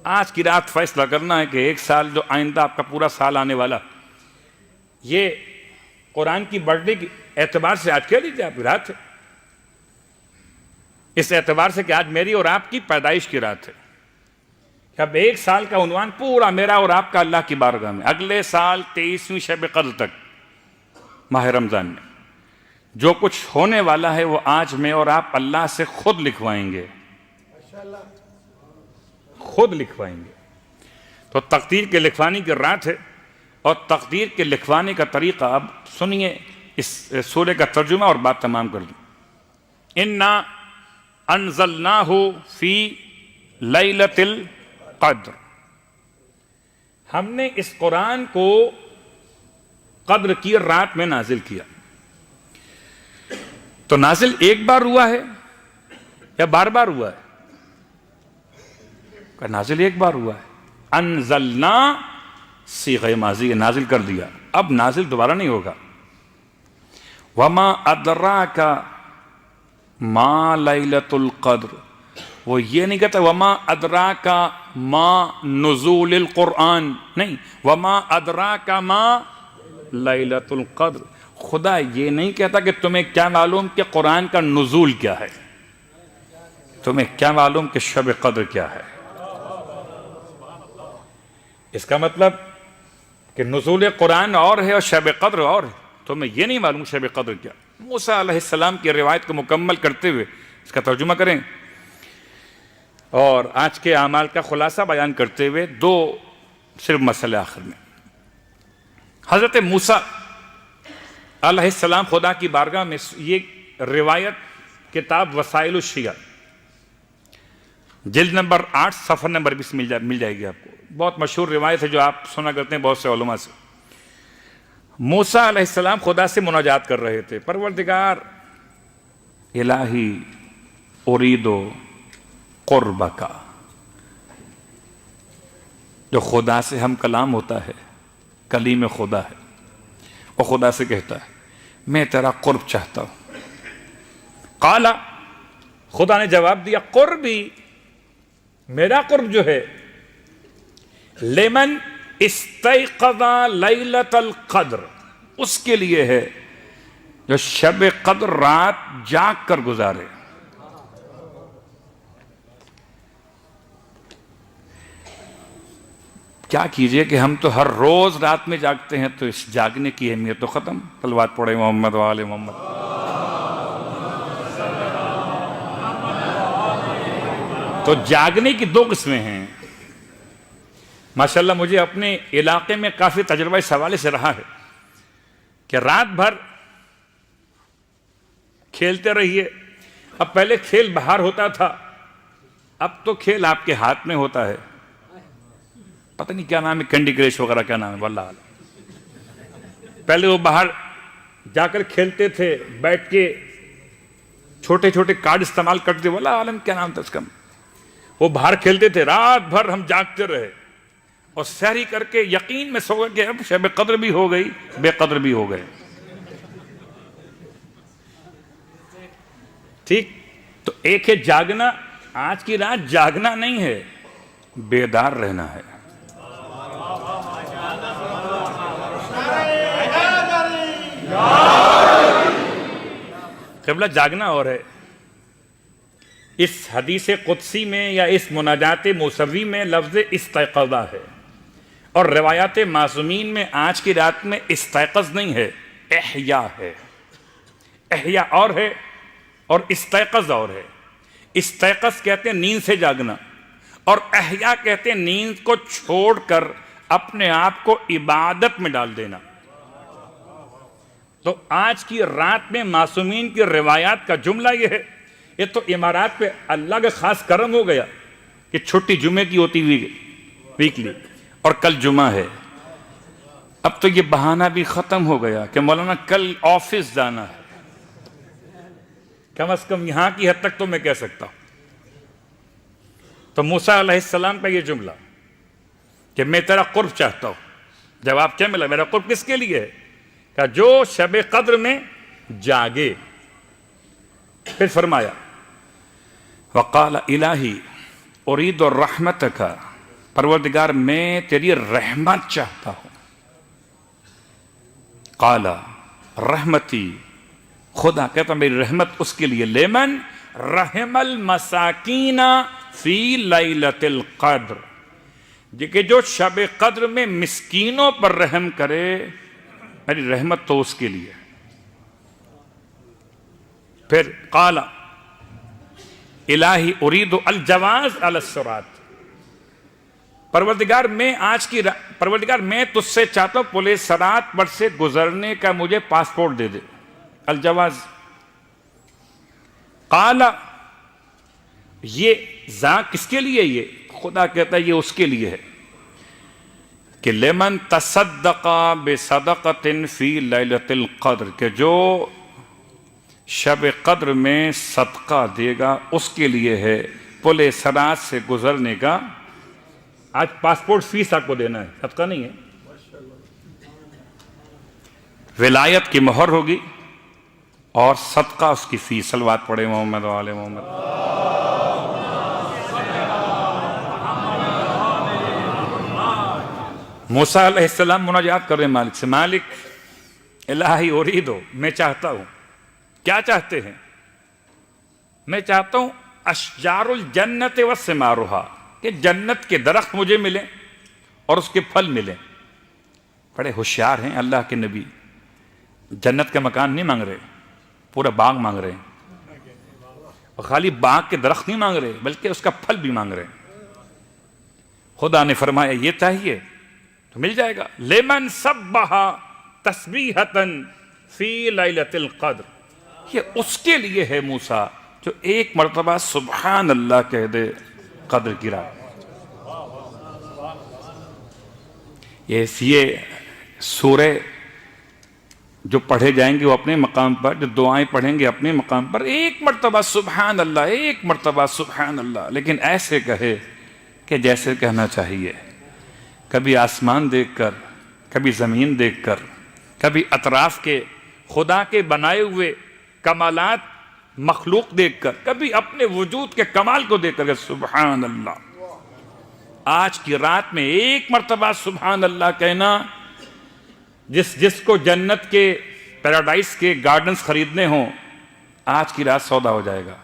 آج کی رات فیصلہ کرنا ہے کہ ایک سال جو آئندہ آپ کا پورا سال آنے والا، یہ قرآن کی بڑھنے کے اعتبار سے آج کہہ لیجیے آپ کی رات ہے، اس اعتبار سے کہ آج میری اور آپ کی پیدائش کی رات ہے، کہ اب ایک سال کا عنوان پورا میرا اور آپ کا اللہ کی بارگاہ میں، اگلے سال 23ویں شب قدر تک ماہ رمضان میں جو کچھ ہونے والا ہے وہ آج میں اور آپ اللہ سے خود لکھوائیں گے، خود لکھوائیں گے۔ تو تقدیر کے لکھوانے کی رات ہے، اور تقدیر کے لکھوانے کا طریقہ اب سنیے، اس سورہ کا ترجمہ اور بات تمام کر دیں۔ اِنَّا أَنزَلْنَاهُ فِي لَيْلَةِ الْقَدْرِ، ہم نے اس قرآن کو قدر کی رات میں نازل کیا۔ تو نازل ایک بار ہوا ہے یا بار بار ہوا ہے؟ کہ نازل ایک بار ہوا ہے۔ انزلنا صیغہ ماضی ہے، نازل کر دیا، اب نازل دوبارہ نہیں ہوگا۔ وما ادراک ما لیلۃ القدر، وہ یہ نہیں کہتا وما ادراک ما نزول القرآن، نہیں، وما ادراک ما لیلۃ القدر، خدا یہ نہیں کہتا کہ تمہیں کیا معلوم کہ قرآن کا نزول کیا ہے، تمہیں کیا معلوم کہ شب قدر کیا ہے۔ اس کا مطلب کہ نزول قرآن اور ہے اور شب قدر اور ہے، تمہیں یہ نہیں معلوم شب قدر کیا۔ موسیٰ علیہ السلام کی روایت کو مکمل کرتے ہوئے اس کا ترجمہ کریں اور آج کے اعمال کا خلاصہ بیان کرتے ہوئے دو صرف مسئلے آخر میں۔ حضرت موسیٰ علیہ السلام خدا کی بارگاہ میں، یہ روایت کتاب وسائل الشیعہ جلد نمبر 8 صفحہ نمبر 20 مل جائے گی آپ کو، بہت مشہور روایت ہے جو آپ سنا کرتے ہیں بہت سے علماء سے۔ موسیٰ علیہ السلام خدا سے مناجات کر رہے تھے، پروردگار الہی ارید قربک، جو خدا سے ہم کلام ہوتا ہے، کلیم خدا ہے، وہ خدا سے کہتا ہے میں تیرا قرب چاہتا ہوں۔ قال، خدا نے جواب دیا قربی، میرا قرب جو ہے، لمن استيقظ لیلۃ القدر، اس کے لیے ہے جو شب قدر رات جاگ کر گزارے۔ کیا کیجئے کہ ہم تو ہر روز رات میں جاگتے ہیں، تو اس جاگنے کی اہمیت تو ختم۔ صلوات پڑھے محمد و آل محمد۔ تو جاگنے کی دو قسمیں ہیں۔ ماشاءاللہ مجھے اپنے علاقے میں کافی تجربہ اس حوالے سے رہا ہے کہ رات بھر کھیلتے رہیے۔ اب پہلے کھیل باہر ہوتا تھا، اب تو کھیل آپ کے ہاتھ میں ہوتا ہے، پتہ نہیں کیا نام ہے، کینڈی کرش وغیرہ کیا نام ہے واللہ عالم۔ پہلے وہ باہر جا کر کھیلتے تھے، بیٹھ کے چھوٹے چھوٹے کارڈ استعمال کرتے تھے، واللہ عالم کیا نام تھا اس کا، وہ باہر کھیلتے تھے، رات بھر ہم جاگتے رہے اور سحری کر کے یقین میں سو گئے کہ اب شب قدر بھی ہو گئی، بے قدر بھی ہو گئے۔ ٹھیک، تو ایک ہے جاگنا، آج کی رات جاگنا نہیں ہے، بیدار رہنا ہے۔ قبلہ جاگنا اور ہے۔ اس حدیث قدسی میں یا اس مناجات موسوی میں لفظ استيقظ ہے، اور روایات معصومین میں آج کی رات میں استيقظ نہیں ہے، احیا ہے۔ احیا اور ہے اور استيقظ اور ہے۔ استيقظ کہتے ہیں نیند سے جاگنا، اور احیا کہتے ہیں نیند کو چھوڑ کر اپنے آپ کو عبادت میں ڈال دینا۔ تو آج کی رات میں معصومین کی روایات کا جملہ یہ ہے، یہ تو امارات پہ اللہ کا خاص کرم ہو گیا کہ چھٹی جمعے کی ہوتی ہوئی ویکلی، اور کل جمعہ ہے۔ اب تو یہ بہانہ بھی ختم ہو گیا کہ مولانا کل آفس جانا ہے، کم از کم یہاں کی حد تک تو میں کہہ سکتا ہوں۔ تو موسیٰ علیہ السلام کا یہ جملہ کہ میں تیرا قرب چاہتا ہوں، جواب کیا ملا؟ میرا قرب کس کے لیے ہے؟ کہ جو شب قدر میں جاگے۔ پھر فرمایا وقال الہی ارید رحمتک پروردگار میں تیری رحمت چاہتا ہوں. قال رحمتی، خدا کہتا میری رحمت اس کے لیے، لمن رحم المساکین فی لیلۃ القدر، کہ جو شب قدر میں مسکینوں پر رحم کرے، میری رحمت تو اس کے لیے. پھر قال الہی ارید الجواز علی الصراط، پروردگار میں تجھ سے چاہتا ہوں پل صراط پر سے گزرنے کا مجھے پاسپورٹ دے دے، الجواز. قال یہ کس کے لیے؟ یہ خدا کہتا ہے یہ اس کے لیے ہے کہ لمن تصدق بصدقۃ فی لیلۃ القدر، کہ جو شب قدر میں صدقہ دے گا اس کے لیے ہے پل صراط سے گزرنے کا. آج پاسپورٹ فیس آپ کو دینا ہے، صدقہ نہیں ہے. ولایت کی مہر ہوگی اور صدقہ اس کی فیس. صلوات پڑھے محمد و آل محمد. موسیٰ علیہ السلام مناجات کر رہے ہیں مالک سے، مالک الہی اریدو، میں چاہتا ہوں. کیا چاہتے ہیں؟ میں چاہتا ہوں اشجار الجنت وثمارھا، کہ جنت کے درخت مجھے ملیں اور اس کے پھل ملیں. بڑے ہوشیار ہیں اللہ کے نبی، جنت کا مکان نہیں مانگ رہے، پورا باغ مانگ رہے ہیں. اور خالی باغ کے درخت نہیں مانگ رہے بلکہ اس کا پھل بھی مانگ رہے ہیں. خدا نے فرمایا یہ چاہیے تو مل جائے گا. لمن سبح تسبیحۃ فی لیلۃ القدر، یہ اس کے لیے ہے موسیٰ جو ایک مرتبہ سبحان اللہ کہہ دے قدر کی رات. یہ سورہ جو پڑھے جائیں گے وہ اپنے مقام پر، جو دعائیں پڑھیں گے اپنے مقام پر، ایک مرتبہ سبحان اللہ، ایک مرتبہ سبحان اللہ، لیکن ایسے کہے کہ جیسے کہنا چاہیے. کبھی آسمان دیکھ کر، کبھی زمین دیکھ کر، کبھی اطراف کے خدا کے بنائے ہوئے کمالات مخلوق دیکھ کر، کبھی اپنے وجود کے کمال کو دیکھ کر سبحان اللہ. آج کی رات میں ایک مرتبہ سبحان اللہ کہنا، جس کو جنت کے پیراڈائز کے گارڈنز خریدنے ہوں، آج کی رات سودا ہو جائے گا.